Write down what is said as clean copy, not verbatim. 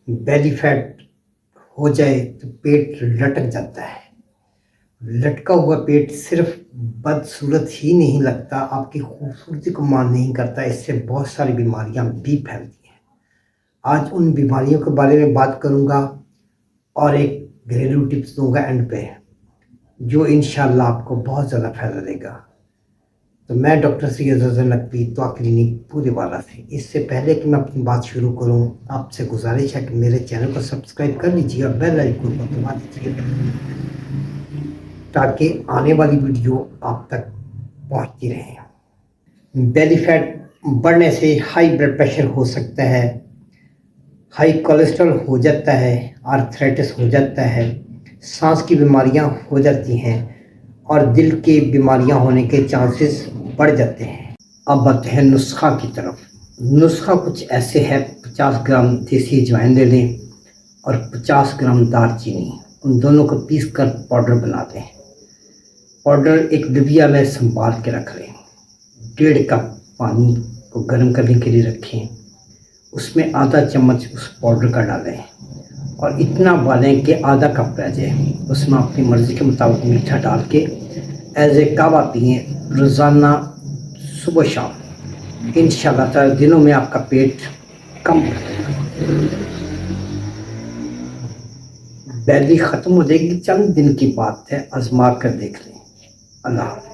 بیلی fat ہو جائے تو پیٹ لٹک جاتا ہے. لٹکا ہوا پیٹ صرف بدصورت ہی نہیں لگتا، آپ کی خوبصورتی کو مان نہیں کرتا، اس سے بہت ساری بیماریاں بھی پھیلتی ہیں. آج ان بیماریوں کے بارے میں بات کروں گا اور ایک گھریلو ٹپس دوں گا اینڈ پہ، جو انشاءاللہ آپ کو بہت زیادہ فائدہ دے گا. تو میں ڈاکٹر سید افضل نقوی توآ کلینک پورے والا سے. اس سے پہلے کہ میں اپنی بات شروع کروں، آپ سے گزارش ہے کہ میرے چینل کو سبسکرائب کر لیجیے اور بیل آئیکن کو دبا دیجیے تاکہ آنے والی ویڈیو آپ تک پہنچتی رہے. بیلی فیٹ بڑھنے سے ہائی بلڈ پریشر ہو سکتا ہے، ہائی کولیسٹرول ہو جاتا ہے، آرتھرائٹس ہو جاتا ہے، سانس کی بیماریاں ہو جاتی ہیں اور دل کی بیماریاں ہونے کے چانسز بڑھ جاتے ہیں. اب آتے ہیں نسخہ کی طرف. نسخہ کچھ ایسے ہے: 50 گرام دیسی اجوائن لے لیں اور 50 گرام دار چینی، ان دونوں کو پیس کر پاؤڈر بنا دیں. پاؤڈر ایک ڈبیا میں سنبھال کے رکھ لیں. 1.5 کپ پانی کو گرم کرنے کے لیے رکھیں، اس میں آدھا چمچ اس پاؤڈر کا ڈالیں اور اتنا ابالیں کہ آدھا کپ رہ جائے. اس میں اپنی مرضی کے مطابق میٹھا ڈال کے ایز اے کعوہ پئیں روزانہ صبح شام. انشاءاللہ تعالی دنوں میں آپ کا پیٹ کم ہو جائے گا. بیلی ختم ہو جائے گی، چند دن کی بات ہے، آزما کر دیکھ لیں. اللہ حافظ.